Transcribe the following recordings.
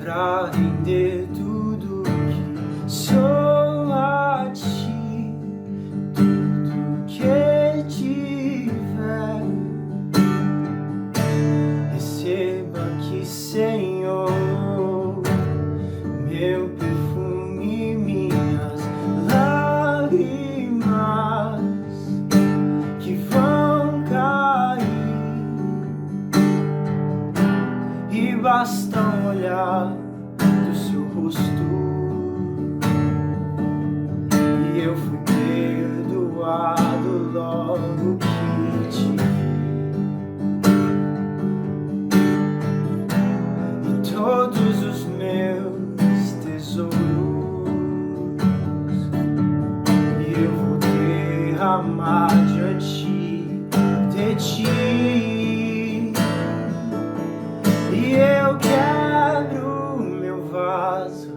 pra render tudo que sou a ti, tudo que tiver. Receba aqui, Senhor, meu perfume, minhas lágrimas que vão cair, e basta um olhar do seu rosto e eu fui perdoado logo que te vi. E todos os meus tesouros eu vou derramar diante de ti. E eu quebro meu vaso,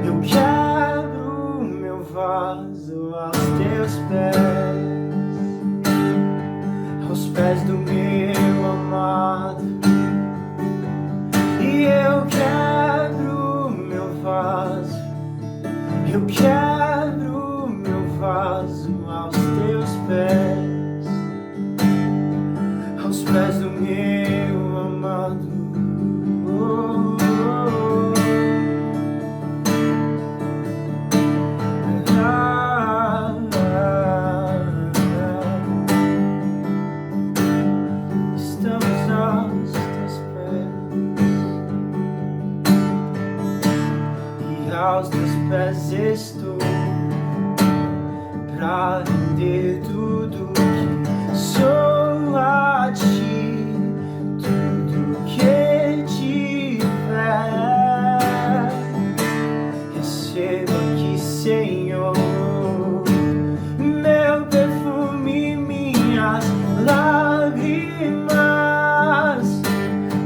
eu quebro meu vaso aos teus pés, aos pés do meu amado. E eu quebro meu vaso, eu quebro meu vaso aos teus pés, aos pés do meu amado. Estamos aos teus pés, e aos teus pés estou pra render tudo que sou a ti, tudo que tiver. Receba aqui, Senhor, meu perfume, minhas lágrimas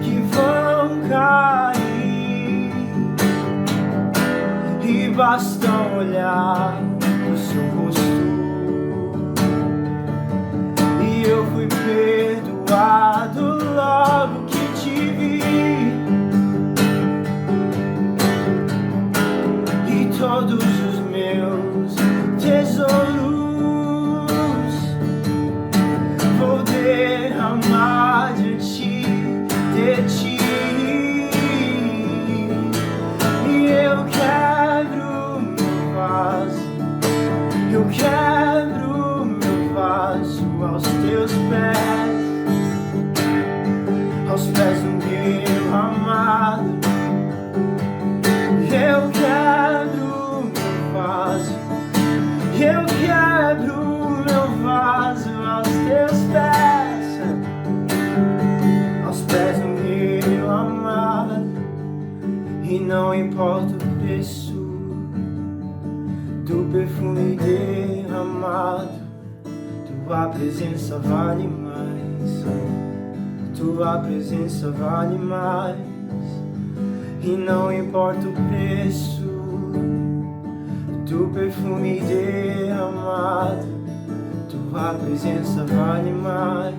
que vão cair, e basta um olhar do seu rosto e eu fui perdoado logo que te vi. E todos os meus tesouros vou derramar diante de ti. E eu quebro meu vaso, eu quebro meu vaso aos teus pés, aos pés do meu amado. Eu quebro meu vaso, eu quebro meu vaso aos teus pés, aos pés do meu amado. E não importa o preço do perfume derramado, tua presença vale mais, tua presença vale mais. E não importa o preço do perfume derramado, tua presença vale mais,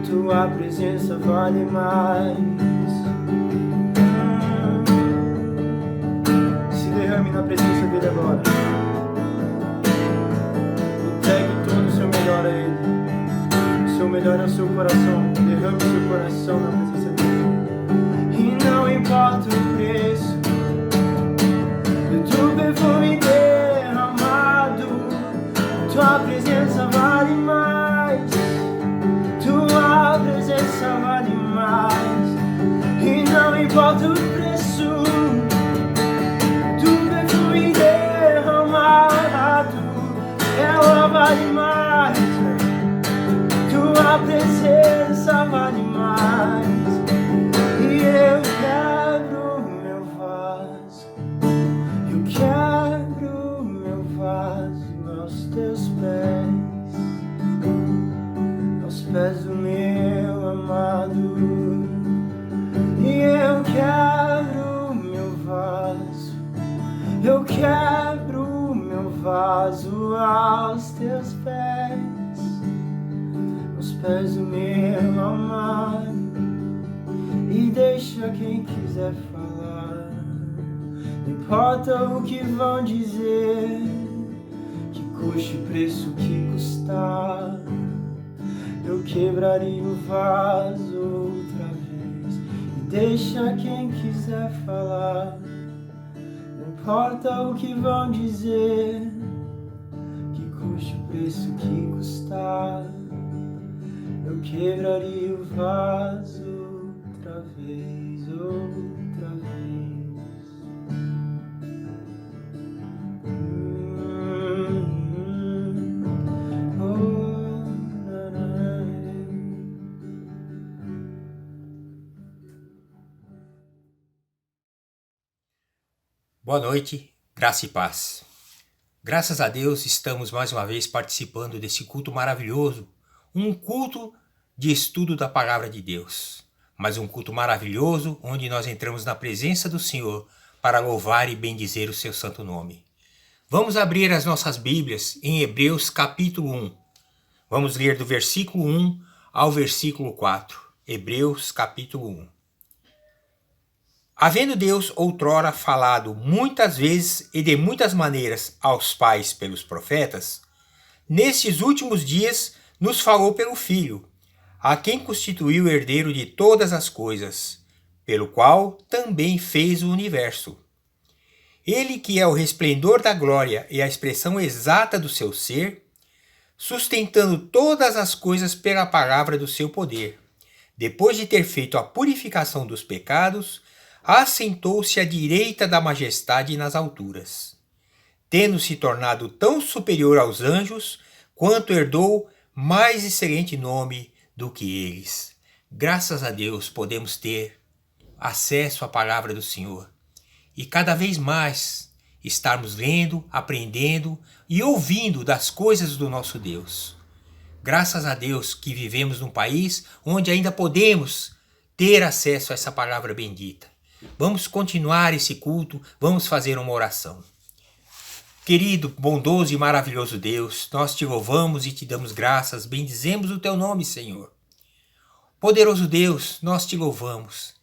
tua presença vale mais. Se derrame na presença dele agora. Entregue todo o seu melhor a ele. O seu melhor é o seu coração. Derrame o seu coração na presença dele. E não importa o preço do perfume derramado, tua presença vale mais, tua presença vale mais. E não importa o preço do perfume derramado, ela vale mais, tua presença vale mais. E eu quebro meu vaso, eu quebro meu vaso aos teus pés, aos pés do meu amado. E eu quebro meu vaso, eu quebro meu vaso aos teus pés, aos pés do meu amado. E deixa quem quiser falar. Não importa o que vão dizer, que custe o preço que custar, eu quebraria o vaso outra vez. E deixa quem quiser falar. Não importa o que vão dizer, que custe o preço que custar, eu quebraria o vaso outra vez, outra vez. Boa noite, graça e paz. Graças a Deus estamos mais uma vez participando desse culto maravilhoso, um culto de estudo da Palavra de Deus, mas um culto maravilhoso onde nós entramos na presença do Senhor para louvar e bendizer o seu santo nome. Vamos abrir as nossas Bíblias em Hebreus capítulo 1. Vamos ler do versículo 1 ao versículo 4. Hebreus capítulo 1. Havendo Deus outrora falado muitas vezes e de muitas maneiras aos pais pelos profetas, nestes últimos dias nos falou pelo Filho, a quem constituiu herdeiro de todas as coisas, pelo qual também fez o universo. Ele que é o resplendor da glória e a expressão exata do seu ser, sustentando todas as coisas pela palavra do seu poder, depois de ter feito a purificação dos pecados, assentou-se à direita da majestade nas alturas, tendo se tornado tão superior aos anjos, quanto herdou mais excelente nome do que eles. Graças a Deus podemos ter acesso à palavra do Senhor e cada vez mais estarmos lendo, aprendendo e ouvindo das coisas do nosso Deus. Graças a Deus que vivemos num país onde ainda podemos ter acesso a essa palavra bendita. Vamos continuar esse culto, vamos fazer uma oração. Querido, bondoso e maravilhoso Deus, nós te louvamos e te damos graças, bendizemos o teu nome, Senhor. Poderoso Deus, nós te louvamos.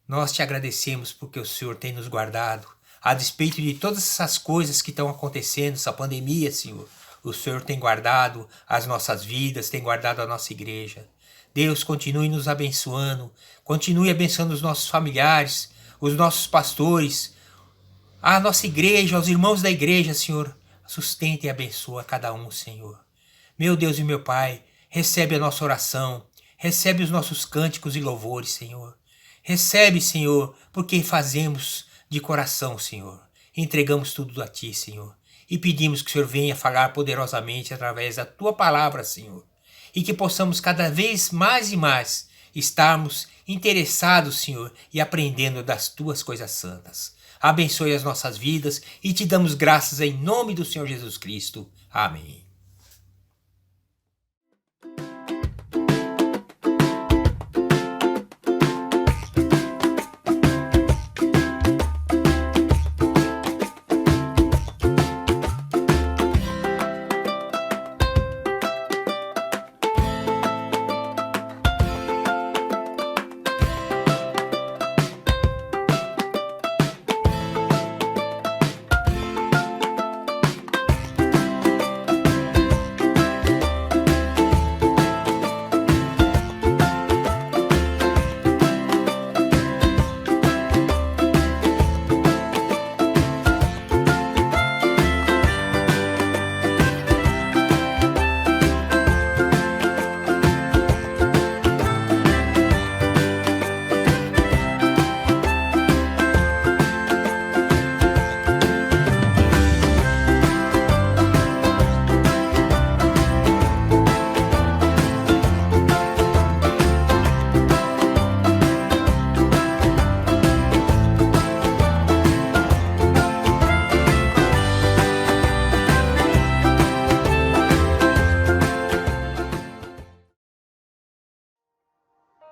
Nós te agradecemos porque o Senhor tem nos guardado, a despeito de todas essas coisas que estão acontecendo, essa pandemia, Senhor. O Senhor tem guardado as nossas vidas, tem guardado a nossa igreja. Deus, continue nos abençoando, continue abençoando os nossos familiares, os nossos pastores, a nossa igreja, os irmãos da igreja, Senhor. Sustenta e abençoa cada um, Senhor. Meu Deus e meu Pai, recebe a nossa oração, recebe os nossos cânticos e louvores, Senhor. Recebe, Senhor, porque fazemos de coração, Senhor. Entregamos tudo a Ti, Senhor. E pedimos que o Senhor venha falar poderosamente através da Tua palavra, Senhor. E que possamos cada vez mais e mais estarmos interessados, Senhor, e aprendendo das Tuas coisas santas. Abençoe as nossas vidas e te damos graças em nome do Senhor Jesus Cristo. Amém.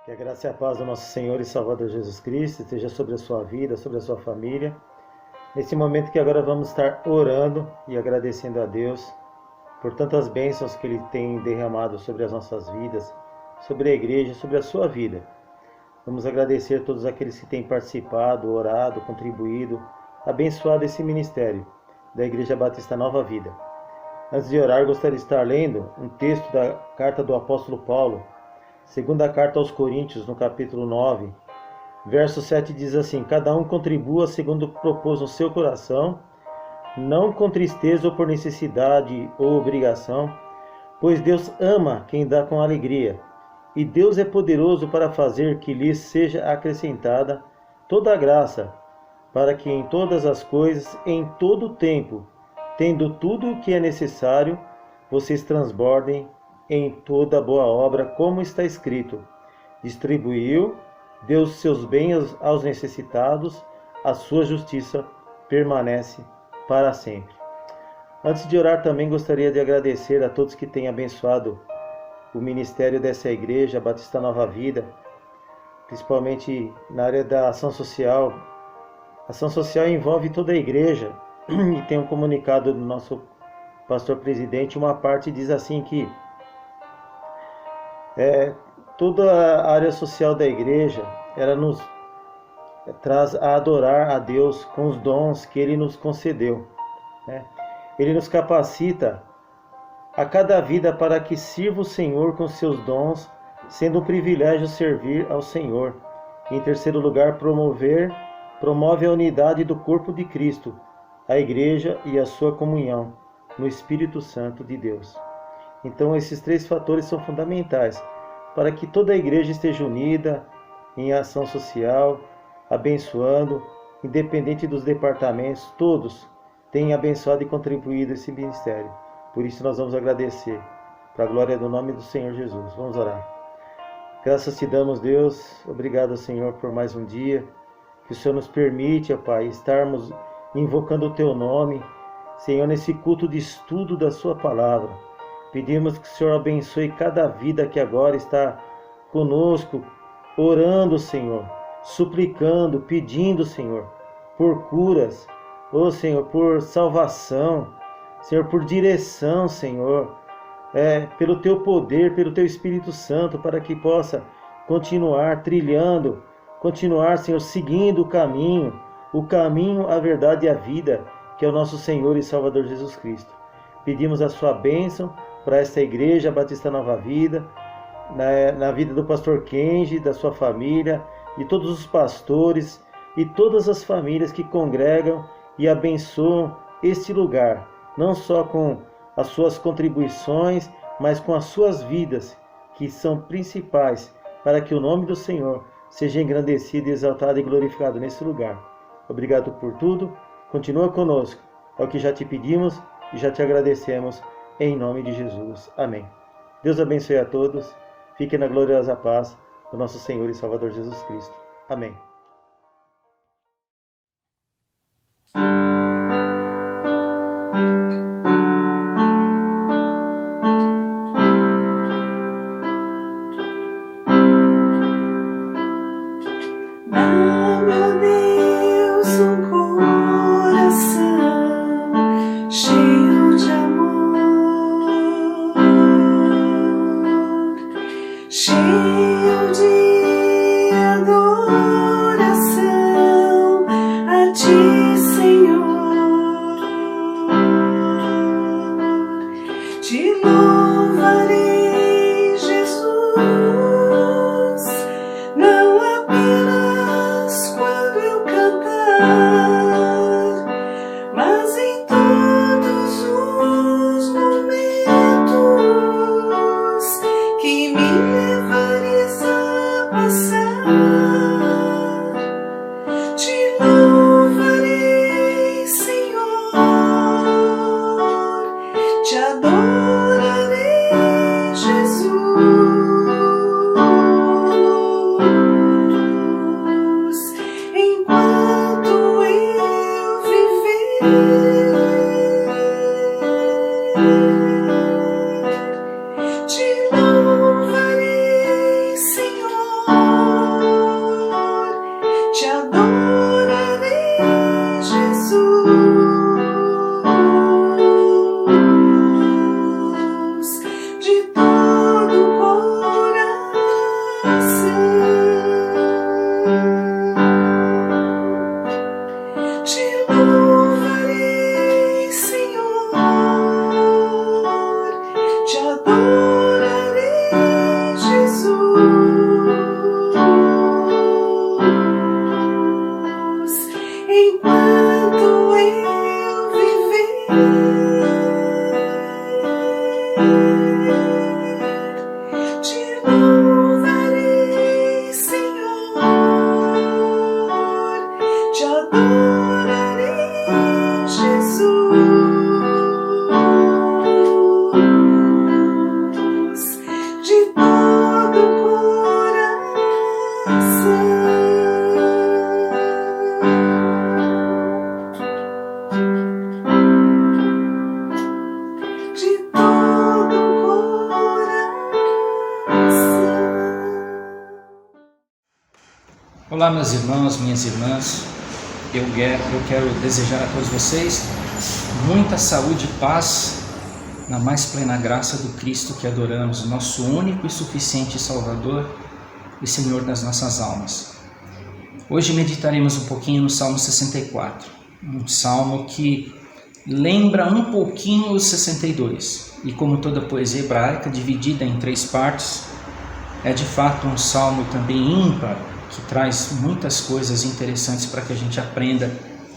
Que a graça e a paz do nosso Senhor e Salvador Jesus Cristo esteja sobre a sua vida, sobre a sua família. Nesse momento que agora vamos estar orando e agradecendo a Deus por tantas bênçãos que Ele tem derramado sobre as nossas vidas, sobre a igreja, sobre a sua vida. Vamos agradecer a todos aqueles que têm participado, orado, contribuído, abençoado esse ministério da Igreja Batista Nova Vida. Antes de orar, gostaria de estar lendo um texto da carta do apóstolo Paulo, segunda carta aos Coríntios, no capítulo 9, verso 7 diz assim: cada um contribua segundo propôs no seu coração, não com tristeza ou por necessidade ou obrigação, pois Deus ama quem dá com alegria, e Deus é poderoso para fazer que lhes seja acrescentada toda a graça, para que em todas as coisas, em todo o tempo, tendo tudo o que é necessário, vocês transbordem em toda boa obra, como está escrito: distribuiu, deu seus bens aos necessitados, a sua justiça permanece para sempre. Antes de orar, também gostaria de agradecer a todos que têm abençoado o ministério dessa igreja, Batista Nova Vida, principalmente na área da ação social. A ação social envolve toda a igreja, e tem um comunicado do nosso pastor presidente, uma parte diz assim que toda a área social da igreja, ela nos traz a adorar a Deus com os dons que Ele nos concedeu, né? Ele nos capacita a cada vida para que sirva o Senhor com seus dons, sendo um privilégio servir ao Senhor. Em terceiro lugar, promove a unidade do corpo de Cristo, a igreja e a sua comunhão no Espírito Santo de Deus. Então, esses três fatores são fundamentais para que toda a igreja esteja unida em ação social, abençoando, independente dos departamentos, todos têm abençoado e contribuído esse ministério. Por isso nós vamos agradecer, para a glória do nome do Senhor Jesus. Vamos orar. Graças te damos, Deus. Obrigado, Senhor, por mais um dia que o Senhor nos permite, ó Pai, estarmos invocando o Teu nome, Senhor, nesse culto de estudo da Sua palavra. Pedimos que o Senhor abençoe cada vida que agora está conosco, orando, Senhor, suplicando, pedindo, Senhor, por curas, ó Senhor, por salvação, Senhor, por direção, Senhor, pelo Teu poder, pelo Teu Espírito Santo, para que possa continuar trilhando, continuar, Senhor, seguindo o caminho, a verdade e a vida, que é o nosso Senhor e Salvador Jesus Cristo. Pedimos a Sua bênção para esta igreja Batista Nova Vida, na vida do pastor Kenji, da sua família, de todos os pastores e todas as famílias que congregam e abençoam este lugar, não só com as suas contribuições, mas com as suas vidas, que são principais para que o nome do Senhor seja engrandecido, exaltado e glorificado nesse lugar. Obrigado por tudo. Continua conosco. É o que já te pedimos e já te agradecemos, em nome de Jesus. Amém. Deus abençoe a todos. Fiquem na gloriosa paz do nosso Senhor e Salvador Jesus Cristo. Amém. Cheio de adoração a Ti, Senhor, Te louvarei, Jesus, não apenas quando eu Olá, meus irmãos, minhas irmãs. Eu quero desejar a todos vocês muita saúde e paz na mais plena graça do Cristo que adoramos, nosso único e suficiente Salvador e Senhor das nossas almas. Hoje meditaremos um pouquinho no Salmo 64, um salmo que lembra um pouquinho o 62, e como toda poesia hebraica, dividida em 3 partes, é de fato um salmo também ímpar, que traz muitas coisas interessantes para que a gente aprenda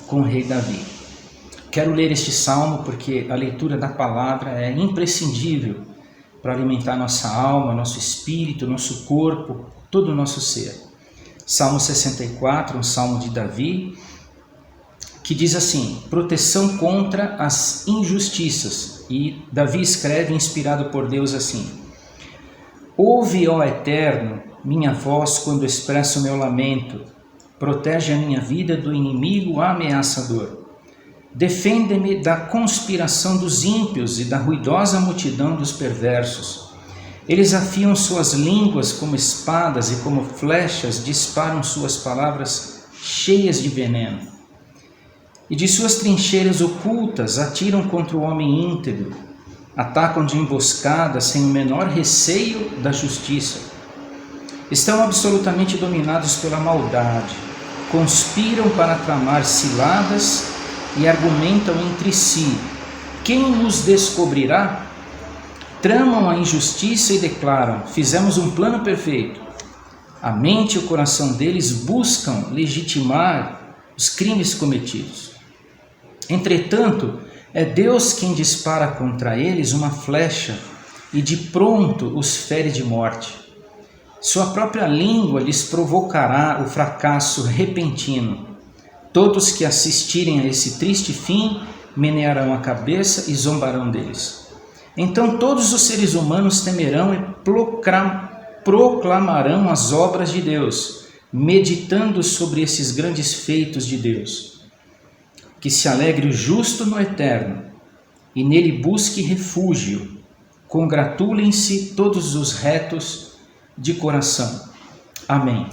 com o rei Davi. Quero ler este salmo porque a leitura da palavra é imprescindível para alimentar nossa alma, nosso espírito, nosso corpo, todo o nosso ser. Salmo 64, um salmo de Davi, que diz assim: proteção contra as injustiças. E Davi escreve, inspirado por Deus, assim: ouve, ó Eterno, minha voz quando expresso meu lamento, protege a minha vida do inimigo ameaçador. Defende-me da conspiração dos ímpios e da ruidosa multidão dos perversos. Eles afiam suas línguas como espadas e como flechas disparam suas palavras cheias de veneno. E de suas trincheiras ocultas atiram contra o homem íntegro. Atacam de emboscada sem o menor receio da justiça. Estão absolutamente dominados pela maldade. Conspiram para tramar ciladas e argumentam entre si: quem nos descobrirá? Tramam a injustiça e declaram: fizemos um plano perfeito. A mente e o coração deles buscam legitimar os crimes cometidos. Entretanto, é Deus quem dispara contra eles uma flecha e de pronto os fere de morte. Sua própria língua lhes provocará o fracasso repentino. Todos que assistirem a esse triste fim menearão a cabeça e zombarão deles. Então todos os seres humanos temerão e proclamarão as obras de Deus, meditando sobre esses grandes feitos de Deus. Que se alegre o justo no Eterno e nele busque refúgio. Congratulem-se todos os retos de coração. Amém.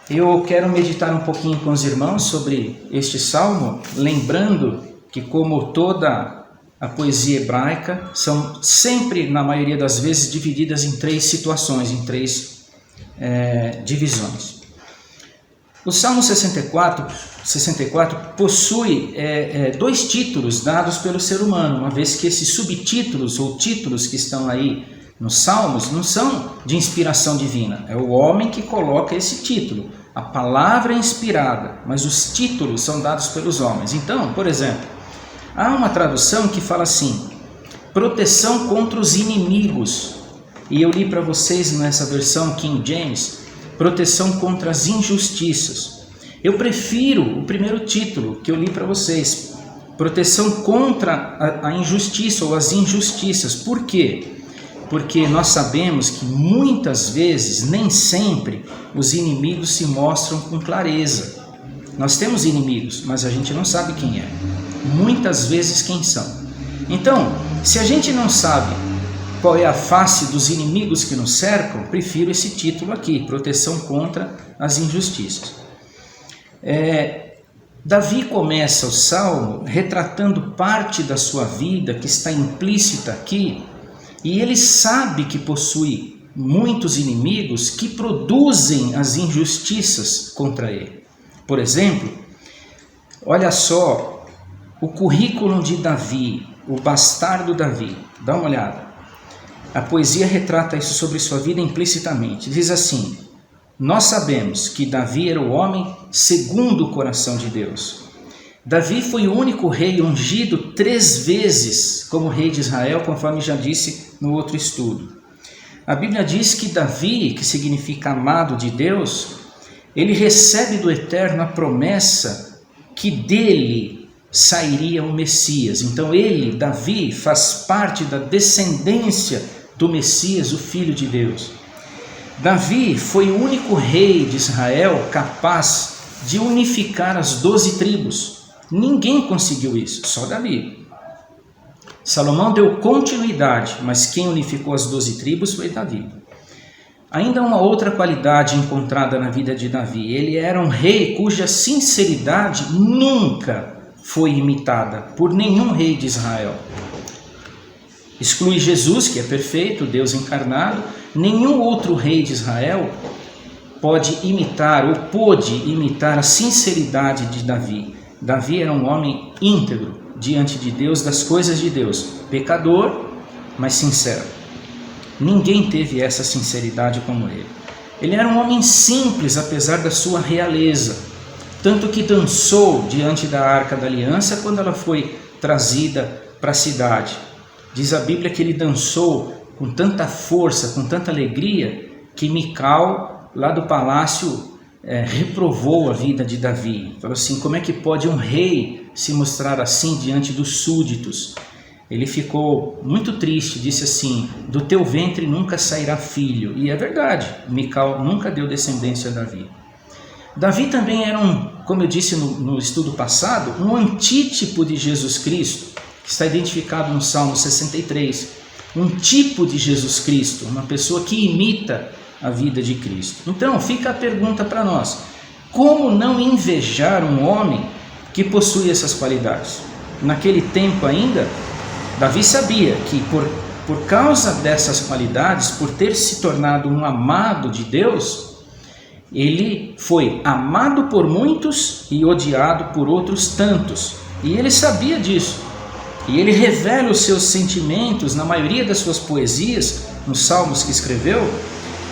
Eu quero meditar um pouquinho com os irmãos sobre este salmo, lembrando que, como toda a poesia hebraica, são sempre, na maioria das vezes, divididas em 3 situações, em 3 divisões. O Salmo 64 possui 2 títulos dados pelo ser humano, uma vez que esses subtítulos ou títulos que estão aí nos Salmos não são de inspiração divina, é o homem que coloca esse título. A palavra é inspirada, mas os títulos são dados pelos homens. Então, por exemplo, há uma tradução que fala assim: proteção contra os inimigos. E eu li para vocês nessa versão King James, proteção contra as injustiças. Eu prefiro o primeiro título que eu li para vocês, proteção contra a injustiça ou as injustiças. Por quê? Porque nós sabemos que muitas vezes, nem sempre, os inimigos se mostram com clareza. Nós temos inimigos, mas a gente não sabe quem é. Muitas vezes quem são. Então, se a gente não sabe qual é a face dos inimigos que nos cercam, prefiro esse título aqui, proteção contra as injustiças. Davi começa o salmo retratando parte da sua vida que está implícita aqui, e ele sabe que possui muitos inimigos que produzem as injustiças contra ele. Por exemplo, olha só o currículo de Davi, o bastardo Davi. Dá uma olhada. A poesia retrata isso sobre sua vida implicitamente. Diz assim: nós sabemos que Davi era o homem segundo o coração de Deus. Davi foi o único rei ungido 3 vezes como rei de Israel, conforme já disse no outro estudo. A Bíblia diz que Davi, que significa amado de Deus, ele recebe do Eterno a promessa que dele sairia o Messias. Então ele, Davi, faz parte da descendência do Messias, o Filho de Deus. Davi foi o único rei de Israel capaz de unificar as 12 tribos. Ninguém conseguiu isso, só Davi. Salomão deu continuidade, mas quem unificou as 12 tribos foi Davi. Ainda uma outra qualidade encontrada na vida de Davi. Ele era um rei cuja sinceridade nunca foi imitada por nenhum rei de Israel. Exclui Jesus, que é perfeito, Deus encarnado. Nenhum outro rei de Israel pode imitar ou pôde imitar a sinceridade de Davi. Davi era um homem íntegro diante de Deus, das coisas de Deus. Pecador, mas sincero. Ninguém teve essa sinceridade como ele. Ele era um homem simples, apesar da sua realeza. Tanto que dançou diante da Arca da Aliança quando ela foi trazida para a cidade. Diz a Bíblia que ele dançou com tanta força, com tanta alegria, que Mical, lá do palácio, reprovou a vida de Davi. Falou assim: como é que pode um rei se mostrar assim diante dos súditos? Ele ficou muito triste, disse assim: do teu ventre nunca sairá filho. E é verdade, Mical nunca deu descendência a Davi. Davi também era como eu disse no estudo passado, um antítipo de Jesus Cristo, que está identificado no Salmo 63. Um tipo de Jesus Cristo, uma pessoa que imita a vida de Cristo. Então fica a pergunta para nós: como não invejar um homem que possui essas qualidades? Naquele tempo ainda, Davi sabia que por causa dessas qualidades, por ter se tornado um amado de Deus, ele foi amado por muitos e odiado por outros tantos. E ele sabia disso. E ele revela os seus sentimentos na maioria das suas poesias, nos salmos que escreveu,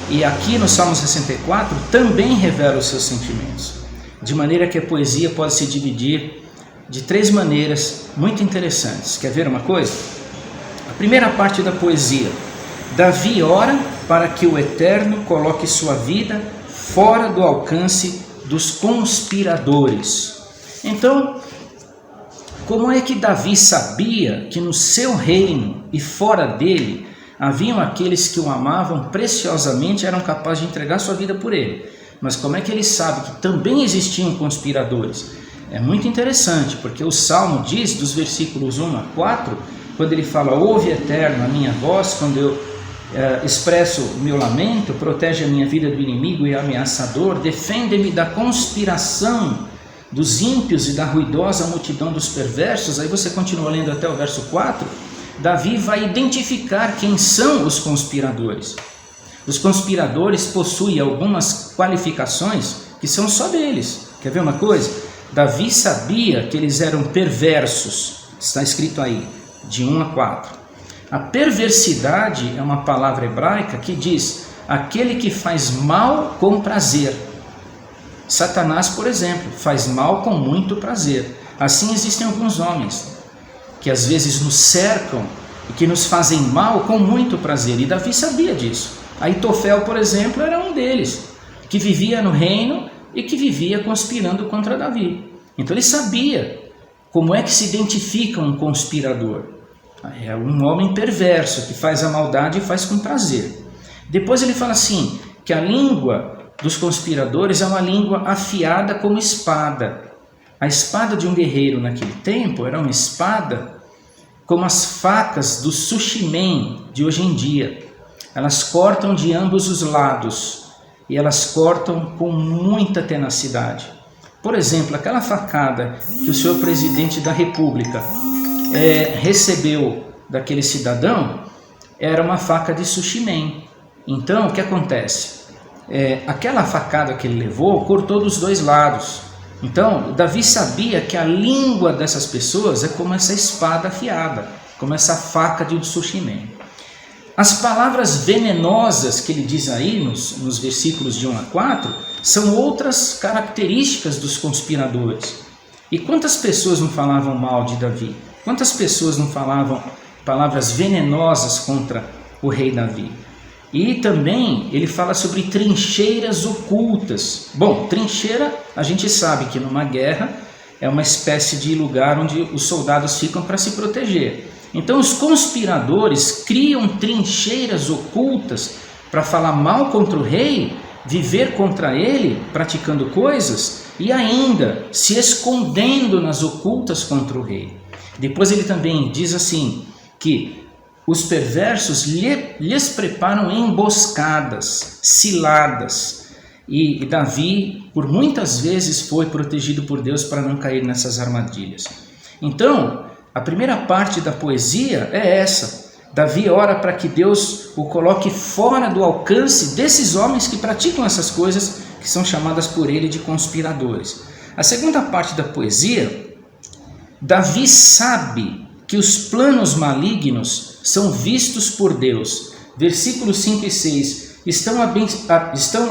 e aqui no Salmo 64 também revela os seus sentimentos. De maneira que a poesia pode se dividir de 3 maneiras muito interessantes. Quer ver uma coisa? A primeira parte da poesia: Davi ora para que o Eterno coloque sua vida fora do alcance dos conspiradores. Então, como é que Davi sabia que no seu reino e fora dele haviam aqueles que o amavam preciosamente e eram capazes de entregar sua vida por ele? Mas como é que ele sabe que também existiam conspiradores? É muito interessante, porque o Salmo diz, dos versículos 1 a 4, quando ele fala: ouve, Eterno, a minha voz, quando eu expresso o meu lamento, protege a minha vida do inimigo e ameaçador, defende-me da conspiração dos ímpios e da ruidosa multidão dos perversos. Aí você continua lendo até o verso 4, Davi vai identificar quem são os conspiradores. Os conspiradores possuem algumas qualificações que são só deles. Quer ver uma coisa? Davi sabia que eles eram perversos. Está escrito aí, de 1 a 4. A perversidade é uma palavra hebraica que diz aquele que faz mal com prazer. Satanás, por exemplo, faz mal com muito prazer. Assim existem alguns homens que às vezes nos cercam e que nos fazem mal com muito prazer. E Davi sabia disso. Aitofel, por exemplo, era um deles, que vivia no reino e que vivia conspirando contra Davi. Então ele sabia como é que se identifica um conspirador. É um homem perverso que faz a maldade e faz com prazer. Depois ele fala assim, que a língua dos conspiradores é uma língua afiada como espada. A espada de um guerreiro naquele tempo era uma espada como as facas do sushimen de hoje em dia. Elas cortam de ambos os lados e elas cortam com muita tenacidade. Por exemplo, aquela facada que o senhor presidente da República recebeu daquele cidadão era uma faca de sushimen. Então, o que acontece? Aquela facada que ele levou cortou dos 2 lados. Então, Davi sabia que a língua dessas pessoas é como essa espada afiada, como essa faca de sushimen. As palavras venenosas que ele diz aí nos versículos de 1 a 4 são outras características dos conspiradores. E quantas pessoas não falavam mal de Davi? Quantas pessoas não falavam palavras venenosas contra o rei Davi? E também ele fala sobre trincheiras ocultas. Bom, trincheira a gente sabe que numa guerra é uma espécie de lugar onde os soldados ficam para se proteger. Então os conspiradores criam trincheiras ocultas para falar mal contra o rei, viver contra ele, praticando coisas e ainda se escondendo nas ocultas contra o rei. Depois ele também diz assim, que os perversos lhes preparam emboscadas, ciladas. E Davi, por muitas vezes, foi protegido por Deus para não cair nessas armadilhas. Então, a primeira parte da poesia é essa. Davi ora para que Deus o coloque fora do alcance desses homens que praticam essas coisas que são chamadas por ele de conspiradores. A segunda parte da poesia, Davi sabe que os planos malignos são vistos por Deus. Versículos 5 e 6. Estão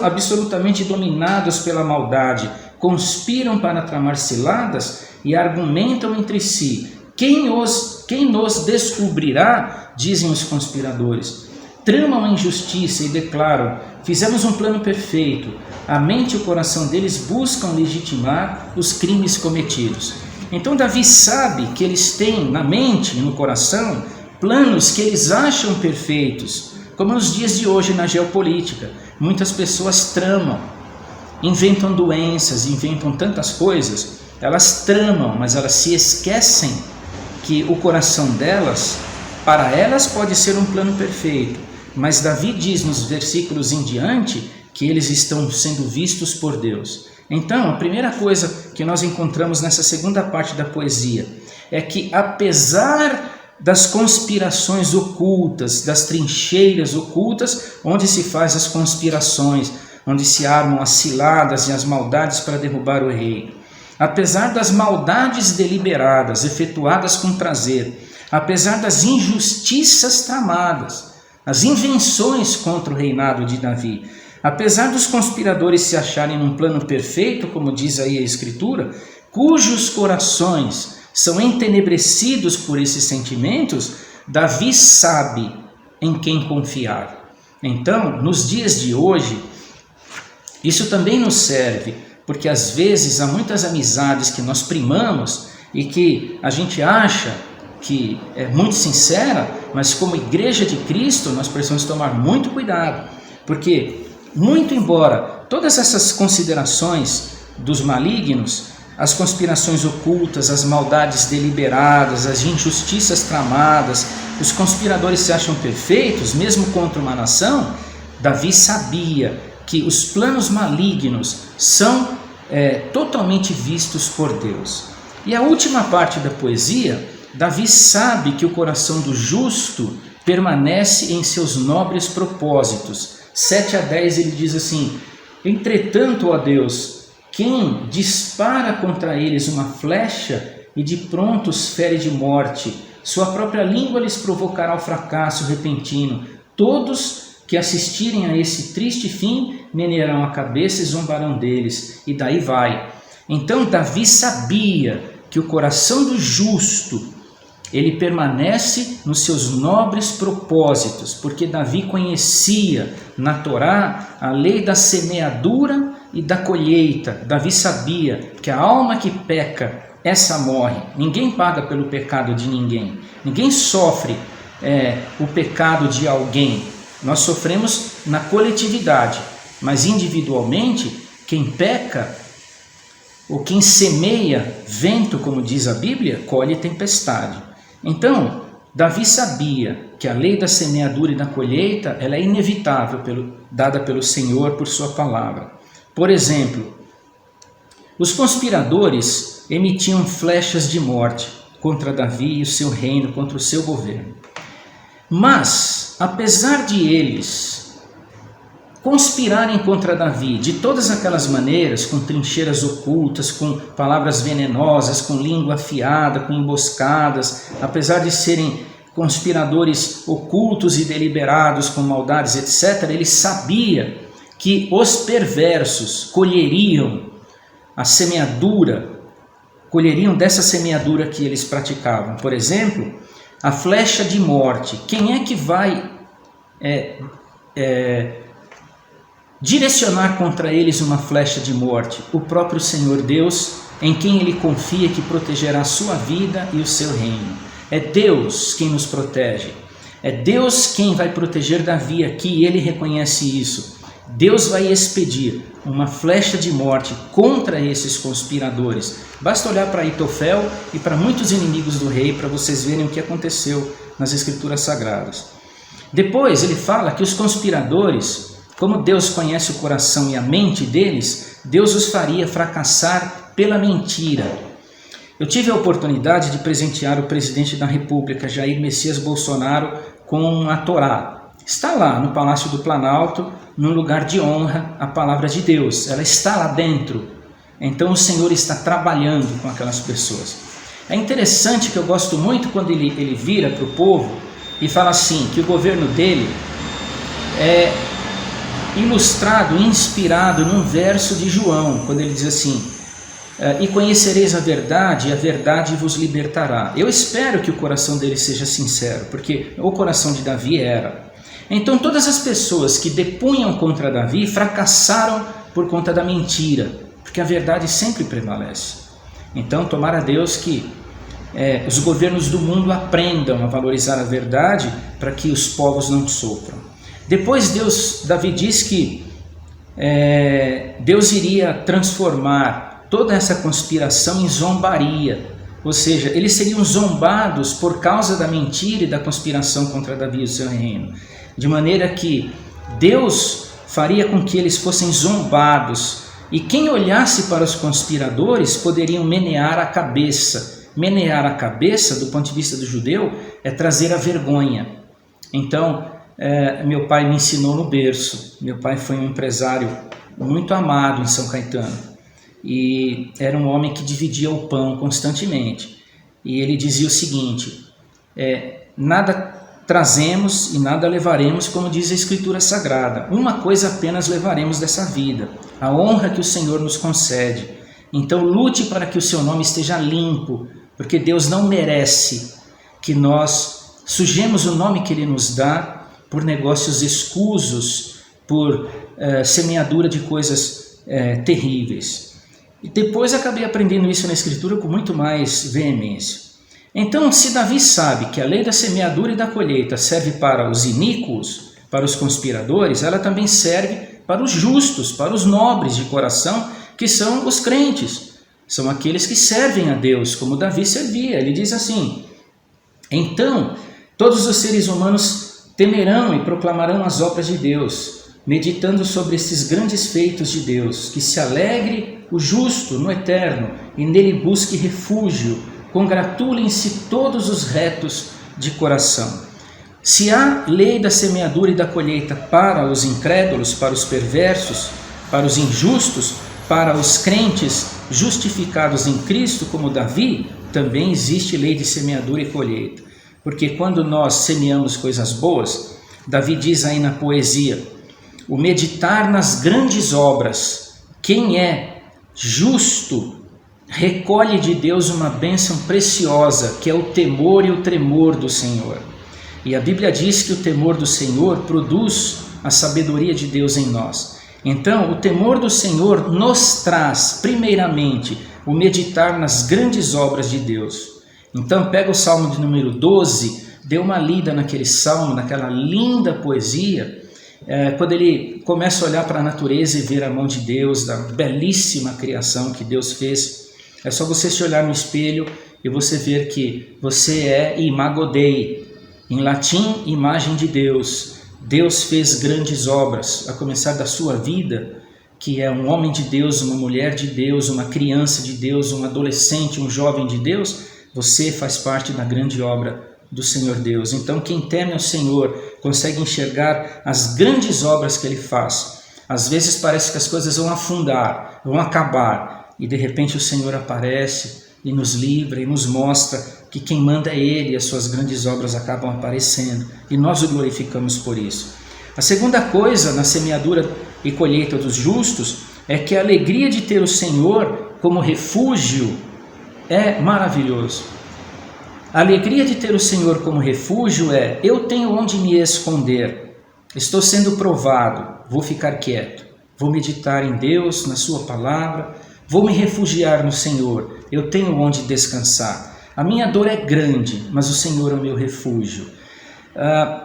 absolutamente dominados pela maldade, conspiram para tramar ciladas e argumentam entre si. Quem nos descobrirá, dizem os conspiradores. Tramam a injustiça e declaram: fizemos um plano perfeito. A mente e o coração deles buscam legitimar os crimes cometidos. Então Davi sabe que eles têm na mente e no coração planos que eles acham perfeitos, como nos dias de hoje na geopolítica. Muitas pessoas tramam, inventam doenças, inventam tantas coisas. Elas tramam, mas elas se esquecem que o coração delas, para elas pode ser um plano perfeito, mas Davi diz nos versículos em diante que eles estão sendo vistos por Deus. Então, a primeira coisa que nós encontramos nessa segunda parte da poesia é que, apesar das conspirações ocultas, das trincheiras ocultas, onde se faz as conspirações, onde se armam as ciladas e as maldades para derrubar o rei, apesar das maldades deliberadas, efetuadas com prazer, apesar das injustiças tramadas, as invenções contra o reinado de Davi, apesar dos conspiradores se acharem num plano perfeito, como diz aí a Escritura, cujos corações são entenebrecidos por esses sentimentos, Davi sabe em quem confiar. Então, nos dias de hoje, isso também nos serve, porque às vezes há muitas amizades que nós primamos e que a gente acha que é muito sincera, mas como igreja de Cristo nós precisamos tomar muito cuidado, porque muito embora todas essas considerações dos malignos, as conspirações ocultas, as maldades deliberadas, as injustiças tramadas, os conspiradores se acham perfeitos, mesmo contra uma nação, Davi sabia que os planos malignos são totalmente vistos por Deus. E a última parte da poesia, Davi sabe que o coração do justo permanece em seus nobres propósitos. 7 a 10 ele diz assim: entretanto, ó Deus, quem dispara contra eles uma flecha e de pronto os fere de morte, sua própria língua lhes provocará o fracasso repentino. Todos que assistirem a esse triste fim menearão a cabeça e zombarão deles. E daí vai. Então Davi sabia que o coração do justo, ele permanece nos seus nobres propósitos, porque Davi conhecia na Torá a lei da semeadura e da colheita. Davi sabia que a alma que peca, essa morre. Ninguém paga pelo pecado de ninguém. Ninguém sofre o pecado de alguém. Nós sofremos na coletividade, mas individualmente, quem peca, ou quem semeia vento, como diz a Bíblia, colhe tempestade. Então, Davi sabia que a lei da semeadura e da colheita ela é inevitável, dada pelo Senhor por sua palavra. Por exemplo, os conspiradores emitiam flechas de morte contra Davi e o seu reino, contra o seu governo. Mas, apesar de eles conspirarem contra Davi de todas aquelas maneiras, com trincheiras ocultas, com palavras venenosas, com língua afiada, com emboscadas, apesar de serem conspiradores ocultos e deliberados, com maldades, etc., ele sabia que os perversos colheriam a semeadura, colheriam dessa semeadura que eles praticavam. Por exemplo, a flecha de morte. Quem é que vai direcionar contra eles uma flecha de morte? O próprio Senhor Deus, em quem ele confia que protegerá a sua vida e o seu reino. É Deus quem nos protege. É Deus quem vai proteger Davi aqui, e ele reconhece isso. Deus vai expedir uma flecha de morte contra esses conspiradores. Basta olhar para Aitofel e para muitos inimigos do rei para vocês verem o que aconteceu nas Escrituras Sagradas. Depois ele fala que os conspiradores, como Deus conhece o coração e a mente deles, Deus os faria fracassar pela mentira. Eu tive a oportunidade de presentear o presidente da República, Jair Messias Bolsonaro, com a Torá. Está lá no Palácio do Planalto, num lugar de honra, a palavra de Deus. Ela está lá dentro. Então o Senhor está trabalhando com aquelas pessoas. É interessante que eu gosto muito quando ele vira para o povo e fala assim, que o governo dele é ilustrado, inspirado num verso de João, quando ele diz assim, e conhecereis a verdade vos libertará. Eu espero que o coração dele seja sincero, porque o coração de Davi era. Então todas as pessoas que depunham contra Davi fracassaram por conta da mentira, porque a verdade sempre prevalece. Então tomara a Deus que os governos do mundo aprendam a valorizar a verdade para que os povos não sofram. Depois Davi diz que Deus iria transformar toda essa conspiração em zombaria, ou seja, eles seriam zombados por causa da mentira e da conspiração contra Davi e o seu reino, de maneira que Deus faria com que eles fossem zombados, e quem olhasse para os conspiradores poderiam menear a cabeça. Menear a cabeça, do ponto de vista do judeu, é trazer a vergonha. Então, meu pai me ensinou no berço. Meu pai foi um empresário muito amado em São Caetano. E era um homem que dividia o pão constantemente. E ele dizia o seguinte, nada trazemos e nada levaremos, como diz a Escritura Sagrada. Uma coisa apenas levaremos dessa vida, a honra que o Senhor nos concede. Então lute para que o seu nome esteja limpo, porque Deus não merece que nós sujemos o nome que Ele nos dá por negócios escusos, por semeadura de coisas terríveis. E depois acabei aprendendo isso na Escritura com muito mais veemência. Então, se Davi sabe que a lei da semeadura e da colheita serve para os iníquos, para os conspiradores, ela também serve para os justos, para os nobres de coração, que são os crentes. São aqueles que servem a Deus, como Davi servia. Ele diz assim, então, todos os seres humanos temerão e proclamarão as obras de Deus, meditando sobre esses grandes feitos de Deus, que se alegre o justo no eterno e nele busque refúgio, congratulem-se todos os retos de coração. Se há lei da semeadura e da colheita para os incrédulos, para os perversos, para os injustos, para os crentes justificados em Cristo, como Davi, também existe lei de semeadura e colheita. Porque quando nós semeamos coisas boas, Davi diz aí na poesia, o meditar nas grandes obras, quem é justo recolhe de Deus uma bênção preciosa, que é o temor e o tremor do Senhor. E a Bíblia diz que o temor do Senhor produz a sabedoria de Deus em nós. Então, o temor do Senhor nos traz, primeiramente, o meditar nas grandes obras de Deus. Então, pega o Salmo de número 12, dê uma lida naquele salmo, naquela linda poesia, quando ele começa a olhar para a natureza e ver a mão de Deus, da belíssima criação que Deus fez. É só você se olhar no espelho e você ver que você é imago Dei, em latim, imagem de Deus. Deus fez grandes obras, a começar da sua vida, que é um homem de Deus, uma mulher de Deus, uma criança de Deus, um adolescente, um jovem de Deus. Você faz parte da grande obra do Senhor Deus. Então quem teme ao Senhor consegue enxergar as grandes obras que Ele faz. Às vezes parece que as coisas vão afundar, vão acabar, e de repente o Senhor aparece e nos livra e nos mostra que quem manda é Ele, e as suas grandes obras acabam aparecendo, e nós o glorificamos por isso. A segunda coisa na semeadura e colheita dos justos é que a alegria de ter o Senhor como refúgio é maravilhoso. A alegria de ter o Senhor como refúgio é, eu tenho onde me esconder, estou sendo provado, vou ficar quieto, vou meditar em Deus, na sua palavra, vou me refugiar no Senhor, eu tenho onde descansar. A minha dor é grande, mas o Senhor é o meu refúgio.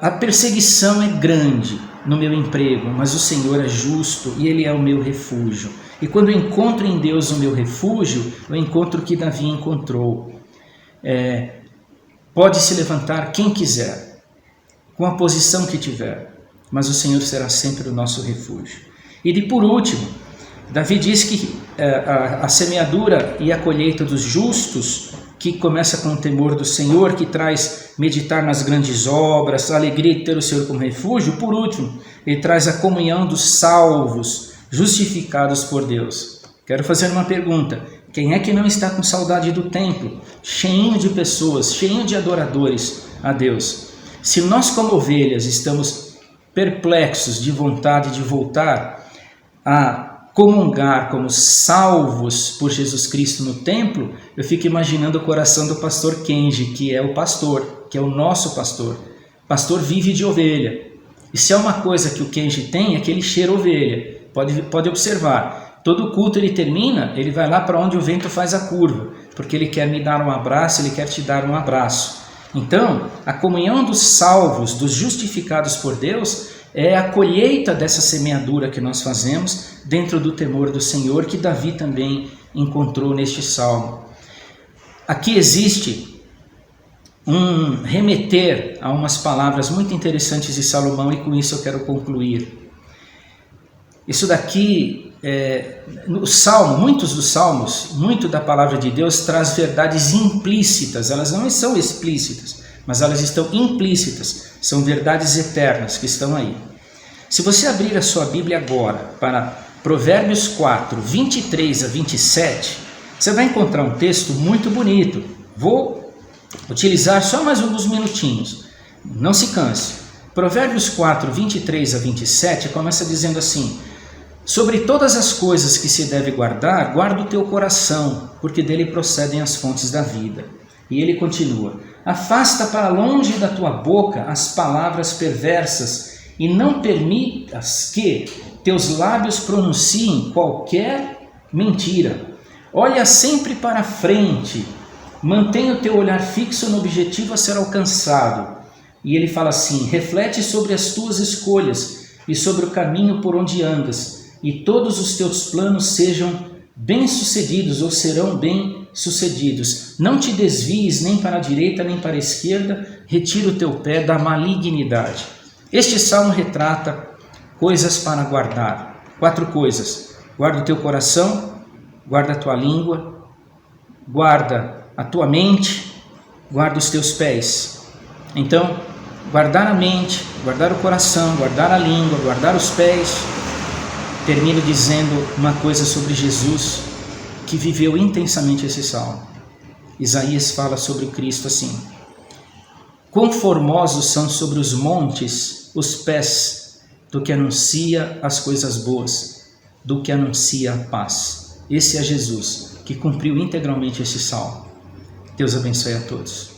A perseguição é grande no meu emprego, mas o Senhor é justo e Ele é o meu refúgio. E quando eu encontro em Deus o meu refúgio, eu encontro o que Davi encontrou. Pode se levantar quem quiser, com a posição que tiver, mas o Senhor será sempre o nosso refúgio. E por último, Davi diz que a semeadura e a colheita dos justos, que começa com o temor do Senhor, que traz meditar nas grandes obras, a alegria de ter o Senhor como refúgio. Por último, ele traz a comunhão dos salvos, justificados por Deus. Quero fazer uma pergunta: quem é que não está com saudade do templo, cheinho de pessoas, cheinho de adoradores a Deus? Se nós como ovelhas estamos perplexos de vontade de voltar a comungar como salvos por Jesus Cristo no templo, eu fico imaginando o coração do pastor Kenji, que é o pastor, que é o nosso pastor. Pastor vive de ovelha. E se é uma coisa que o Kenji tem, é que ele cheira ovelha. Pode observar, todo culto ele termina, ele vai lá para onde o vento faz a curva, porque ele quer me dar um abraço, ele quer te dar um abraço. Então, a comunhão dos salvos, dos justificados por Deus, é a colheita dessa semeadura que nós fazemos dentro do temor do Senhor, que Davi também encontrou neste salmo. Aqui existe um remeter a umas palavras muito interessantes de Salomão, e com isso eu quero concluir. Isso daqui, no Salmo, muitos dos Salmos, muito da palavra de Deus traz verdades implícitas. Elas não são explícitas, mas elas estão implícitas. São verdades eternas que estão aí. Se você abrir a sua Bíblia agora para Provérbios 4, 23 a 27, você vai encontrar um texto muito bonito. Vou utilizar só mais alguns minutinhos. Não se canse. Provérbios 4, 23 a 27 começa dizendo assim: sobre todas as coisas que se deve guardar, guarda o teu coração, porque dele procedem as fontes da vida. E ele continua: afasta para longe da tua boca as palavras perversas, e não permitas que teus lábios pronunciem qualquer mentira. Olha sempre para frente, mantenha o teu olhar fixo no objetivo a ser alcançado. E ele fala assim: reflete sobre as tuas escolhas e sobre o caminho por onde andas, e todos os teus planos sejam bem-sucedidos ou serão bem-sucedidos. Não te desvies nem para a direita nem para a esquerda, retira o teu pé da malignidade. Este salmo retrata coisas para guardar. 4 coisas: guarda o teu coração, guarda a tua língua, guarda a tua mente, guarda os teus pés. Então, guardar a mente, guardar o coração, guardar a língua, guardar os pés. Termino dizendo uma coisa sobre Jesus, que viveu intensamente esse salmo. Isaías fala sobre Cristo assim: quão formosos são sobre os montes os pés do que anuncia as coisas boas, do que anuncia a paz. Esse é Jesus, que cumpriu integralmente esse salmo. Deus abençoe a todos.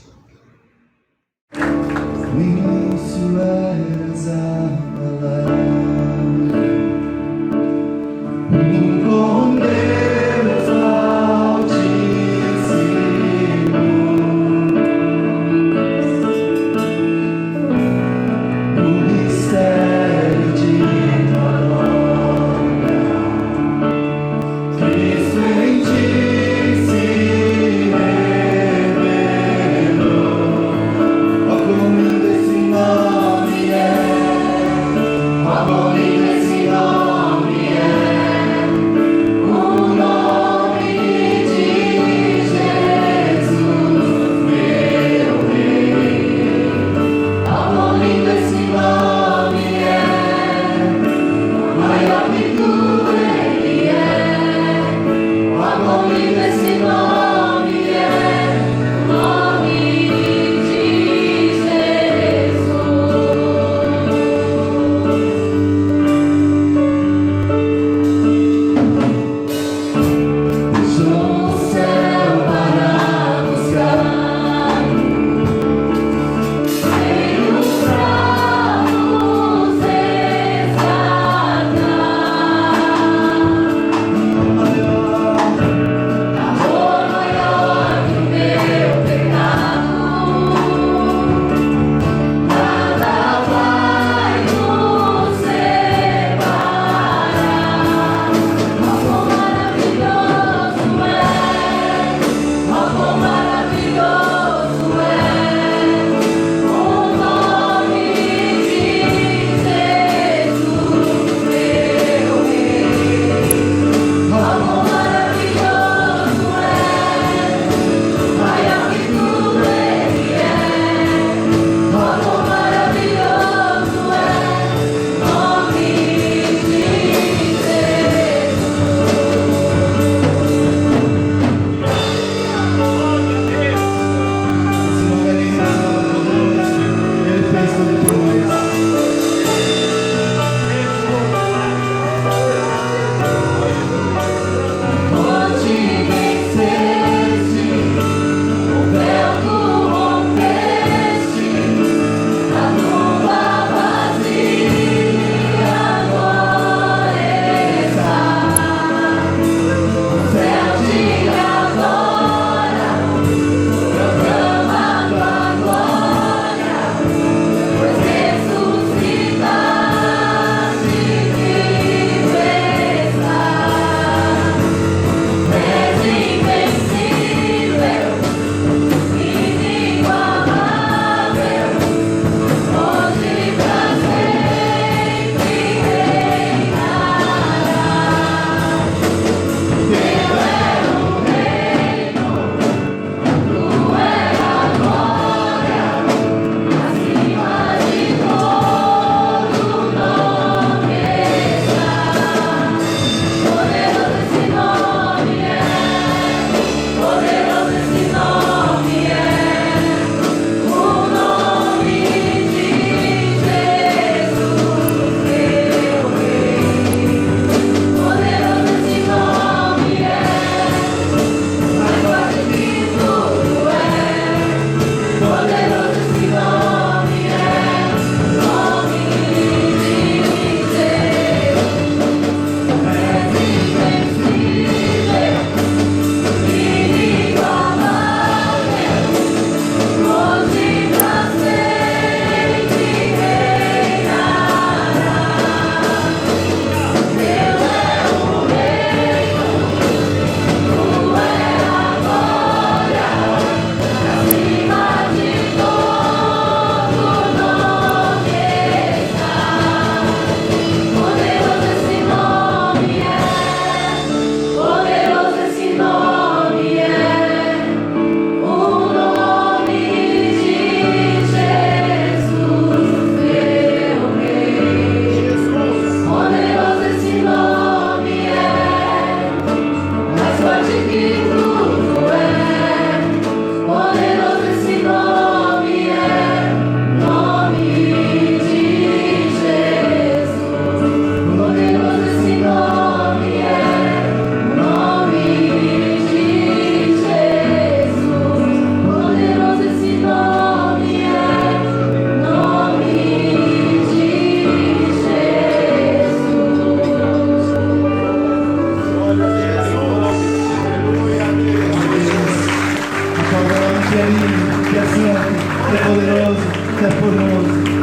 é lindo, que é santo, que é poderoso, que é formoso.